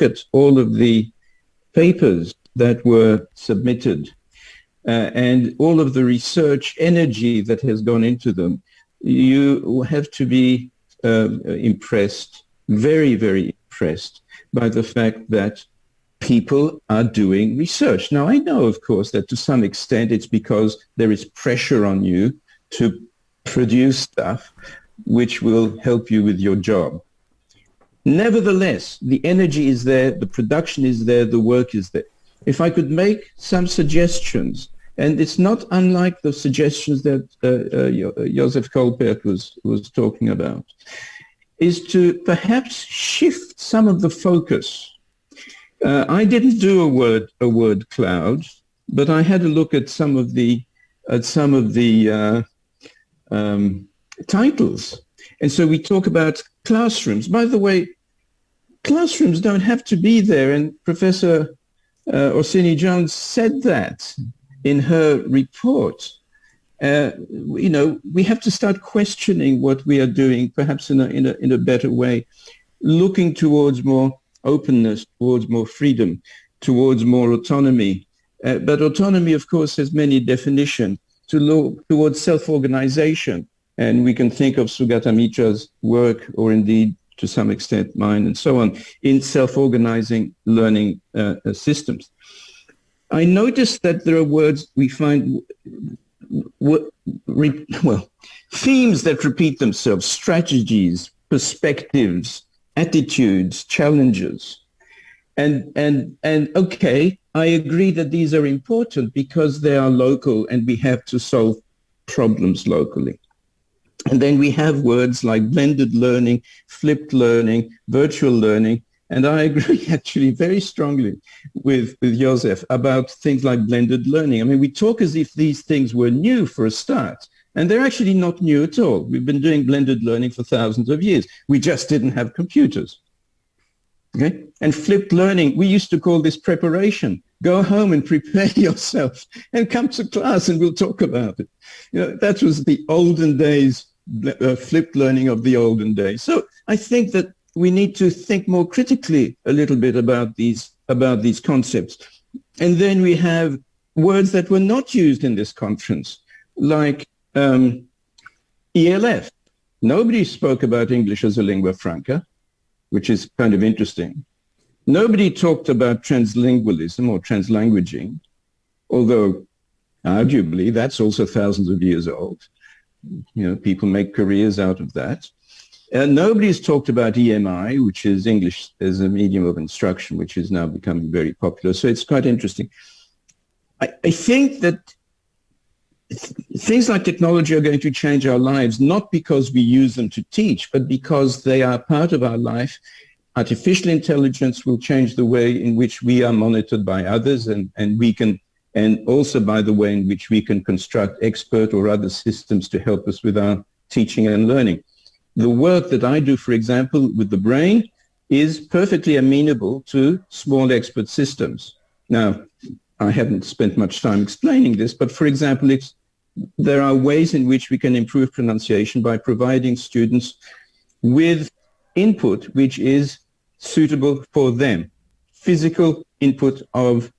at all of the papers that were submitted and all of the research energy that has gone into them, you have to be impressed, very, very impressed by the fact that people are doing research. Now, I know, of course, that to some extent it's because there is pressure on you to produce stuff which will help you with your job. Nevertheless, the energy is there, the production is there, the work is there. If I could make some suggestions, and it's not unlike the suggestions that Joseph Kolpert was talking about, is to perhaps shift some of the focus. I didn't do a word cloud, but I had a look at some of the titles. And so we talk about classrooms. By the way, classrooms don't have to be there. And Professor Orsini-Jones said that in her report. We have to start questioning what we are doing, perhaps in a better way, looking towards more openness, towards more freedom, towards more autonomy. But autonomy, of course, has many definitions. Towards self-organization. And we can think of Sugata Mitra's work, or indeed, to some extent, mine, and so on, in self-organizing learning systems. I noticed that there are words we find, themes that repeat themselves, strategies, perspectives, attitudes, challenges. And okay, I agree that these are important because they are local and we have to solve problems locally. And then we have words like blended learning, flipped learning, virtual learning. And I agree actually very strongly with Joseph about things like blended learning. I mean, we talk as if these things were new for a start, and they're actually not new at all. We've been doing blended learning for thousands of years. We just didn't have computers. Okay? And flipped learning, we used to call this preparation. Go home and prepare yourself and come to class and we'll talk about it. That was the olden days, flipped learning of the olden days. So I think that we need to think more critically a little bit about these concepts. And then we have words that were not used in this conference, like ELF. Nobody spoke about English as a lingua franca, which is kind of interesting. Nobody talked about translingualism or translanguaging, although arguably that's also thousands of years old. People make careers out of that. Nobody's talked about EMI, which is English as a medium of instruction, which is now becoming very popular. So it's quite interesting. I think that things like technology are going to change our lives, not because we use them to teach, but because they are part of our life. Artificial intelligence will change the way in which we are monitored by others, and also by the way in which we can construct expert or other systems to help us with our teaching and learning. The work that I do, for example, with the brain is perfectly amenable to small expert systems. Now, I haven't spent much time explaining this, but for example, there are ways in which we can improve pronunciation by providing students with input which is suitable for them, physical input of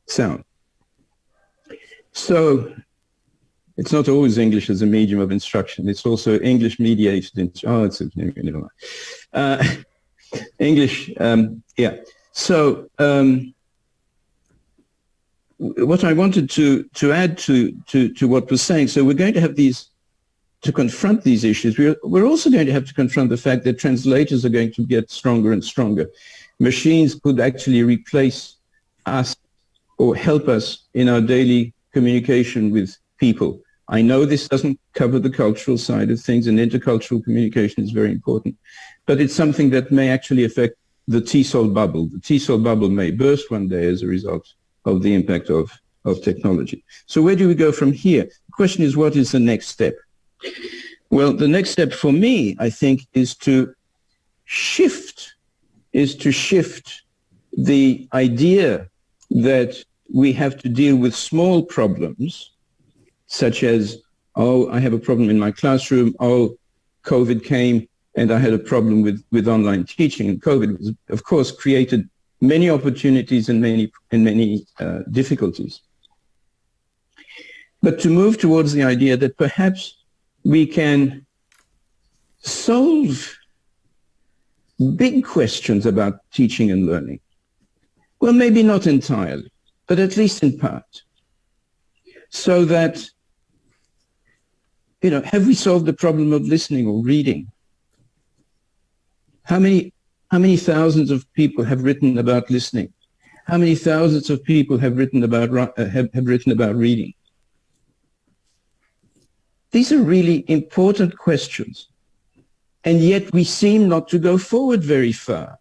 sound. So it's not always English as a medium of instruction. It's also English mediated. Never mind. English, yeah. So what I wanted to add to what was saying, so we're going to have to confront these issues. We're also going to have to confront the fact that translators are going to get stronger and stronger. Machines could actually replace us or help us in our daily communication with people. I know this doesn't cover the cultural side of things, and intercultural communication is very important, but it's something that may actually affect the TESOL bubble. The TESOL bubble may burst one day as a result of the impact of technology. So where do we go from here? The question is, what is the next step? Well, the next step for me, I think, is to shift the idea that we have to deal with small problems, such as, oh, I have a problem in my classroom, oh, COVID came, and I had a problem with online teaching, and COVID was, of course, created many opportunities and many difficulties. But to move towards the idea that perhaps we can solve big questions about teaching and learning. Well, maybe not entirely, but at least in part. So that, have we solved the problem of listening or reading? How many thousands of people have written about listening? How many thousands of people have written about reading? These are really important questions, and yet we seem not to go forward very far,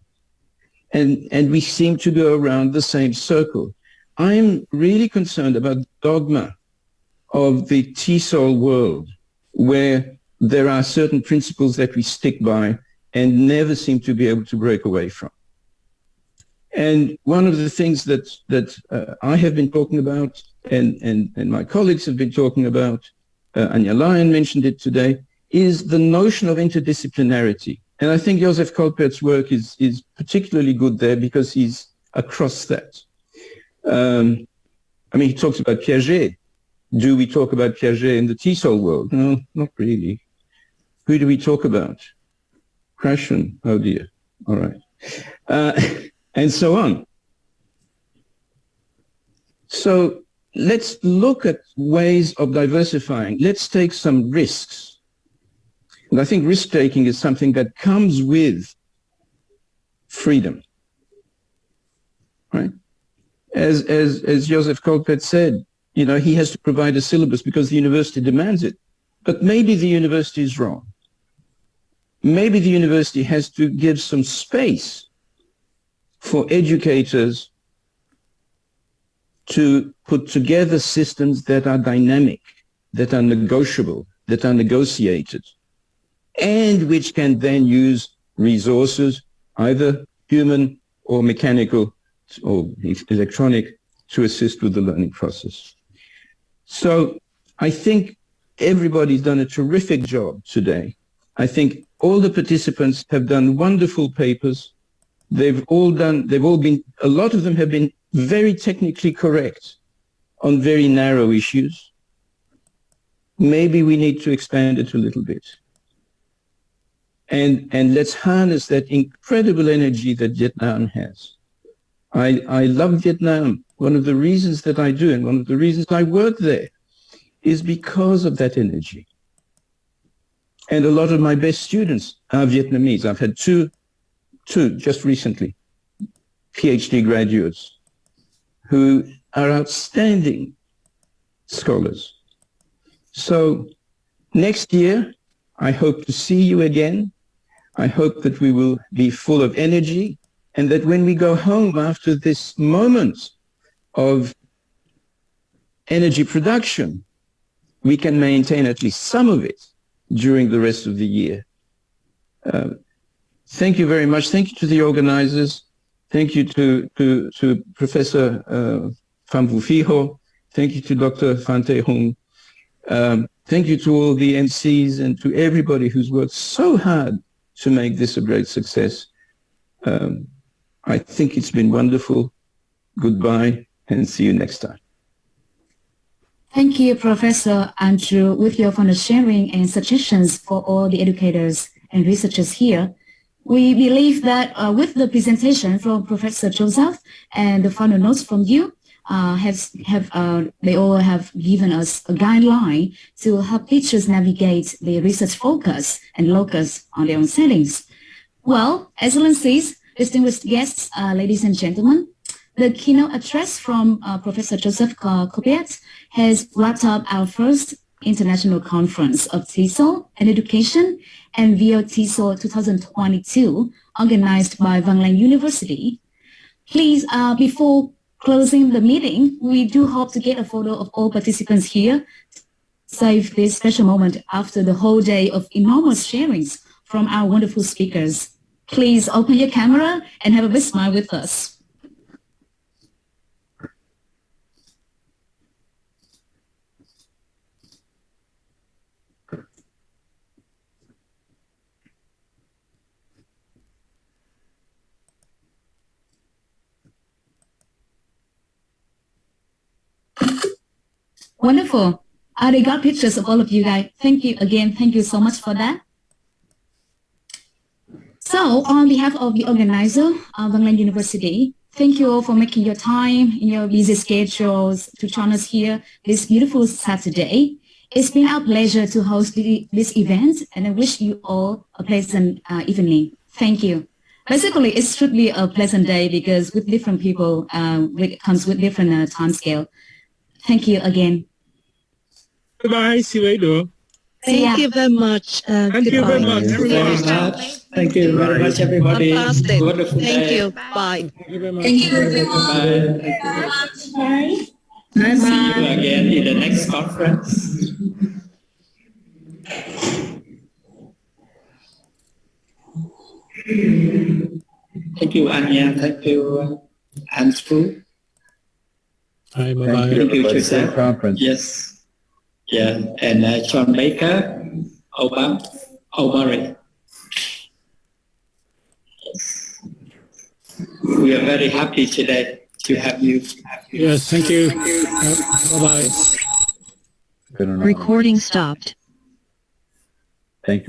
and we seem to go around the same circle. I'm really concerned about dogma of the TESOL world, where there are certain principles that we stick by and never seem to be able to break away from. And one of the things that I have been talking about, and my colleagues have been talking about, Andrew Lian mentioned it today, is the notion of interdisciplinarity. And I think Joseph Kolpert's work is particularly good there because he's across that. He talks about Piaget. Do we talk about Piaget in the TESOL world? No, not really. Who do we talk about? Krashen. Oh dear. All right. And so on. So let's look at ways of diversifying. Let's take some risks. And I think risk-taking is something that comes with freedom, right? As Joseph Kolpert said, he has to provide a syllabus because the university demands it. But maybe the university is wrong. Maybe the university has to give some space for educators to put together systems that are dynamic, that are negotiable, that are negotiated, and which can then use resources, either human or mechanical or electronic, to assist with the learning process. So I think everybody's done a terrific job today. I think all the participants have done wonderful papers. A lot of them have been very technically correct on very narrow issues. Maybe we need to expand it a little bit. And let's harness that incredible energy that Vietnam has. I love Vietnam. One of the reasons that I do, and one of the reasons I work there, is because of that energy. And a lot of my best students are Vietnamese. I've had two just recently, PhD graduates who are outstanding scholars. So next year, I hope to see you again. I hope that we will be full of energy, and that when we go home after this moment of energy production, we can maintain at least some of it during the rest of the year. Thank you very much. Thank you to the organizers. Thank you to Professor Pham Vu Phi Ho. Thank you to Dr. Phan Te Hung. Thank you to all the MCs and to everybody who's worked so hard to make this a great success. I think it's been wonderful. Goodbye, and see you next time. Thank you, Professor Andrew, with your final sharing and suggestions for all the educators and researchers here. We believe that with the presentation from Professor Joseph and the final notes from you, they all have given us a guideline to help teachers navigate the research focus and locus on their own settings. Well, Excellencies, distinguished guests, ladies and gentlemen, the keynote address from Professor Joseph Kolpert has wrapped up our first international conference of TESOL and education and VO TESOL 2022, organized by Văn Lang University. Please, before closing the meeting, we do hope to get a photo of all participants here. Save this special moment after the whole day of enormous sharings from our wonderful speakers. Please open your camera and have a big smile with us. Wonderful. I got pictures of all of you guys. Thank you again. Thank you so much for that. So on behalf of the organizer, Vang Lan University, thank you all for making your time in your busy schedules to join us here this beautiful Saturday. It's been our pleasure to host this event, and I wish you all a pleasant evening. Thank you. Basically, it should be a pleasant day because with different people, it comes with different time scale. Thank you again. Bye-bye. See you later. Thank you very much. Thank you very much, Thank you very much. Thank you very much, everybody. Fantastic. Wonderful Thank day. you. Bye. Thank you very much. Thank you, everyone. Bye. Bye. See you again in the next conference. Thank you, Anya. Thank you, Andrew. Bye, Thank bye-bye. you, Thank you, everybody. Joseph. Great conference. Yes. Yeah. And John Baker, O'Murray. Yes. We are very happy today to have you. Yes, thank you. Bye-bye. Good enough. Recording stopped. Thank you.